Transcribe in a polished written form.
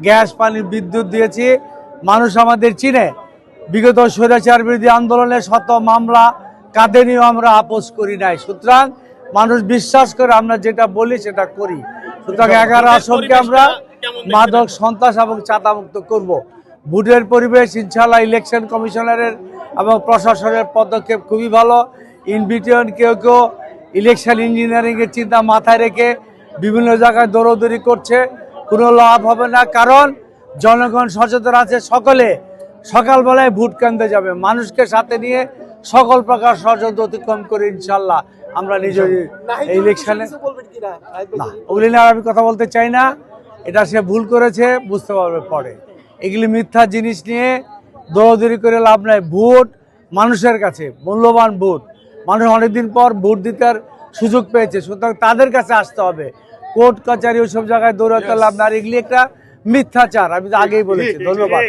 Gas, পানি, বিদ্যুৎ দিয়েছি। মানুষ আমাদের চিনে। বিগত স্বৈরাচার বিরোধী আন্দোলনে শত মামলা কাঁধে নিয়েও আমরা আপোষ করি নাই। সুতরাং মানুষ বিশ্বাস করে আমরা যেটা বলি সেটা করি। সুতরাং 11 আসনকে আমরা মাদক, সন্ত্রাস এবং চাঁদামুক্ত করব। ভোটের পরিবেশ ইনশাআল্লাহ ইলেকশন কমিশনারের এবং প্রশাসনের পদক্ষেপ খুবই ভালো। ইনবিটিয়ন কেউ ইলেকশন ইঞ্জিনিয়ারিংয়ের চিন্তা মাথায় রেখে বিভিন্ন জায়গায় দৌড়দৌড়ি করছে, কোনো লাভ হবে না। কারণ জনগণ সচেতন আছে, সকলে সকালবেলায় ভোট কেন্দ্রে যাবে। মানুষকে সাথে নিয়ে সকল প্রকার ষড়যন্ত্র অতিক্রম করে ইনশাল্লাহ আমরা নিজের ইলেকশনে না, ওগুলি নিয়ে আমি কথা বলতে চাই না। এটা সে ভুল করেছে, বুঝতে পারবে পরে। এগুলি মিথ্যা জিনিস নিয়ে দৌড়দৌড়ি করে লাভ নাই। ভোট মানুষের কাছে মূল্যবান। ভোট মানুষ অনেকদিন পর ভোট দিতে সুযোগ পেয়েছে, সুতরাং তাদের কাছে আসতে হবে। কোর্ট কাচারি ওইসব জায়গায় দৌড়াতে লাভ না। আর এগুলি একটা মিথ্যাচার, আমি তো আগেই বলেছি। ধন্যবাদ।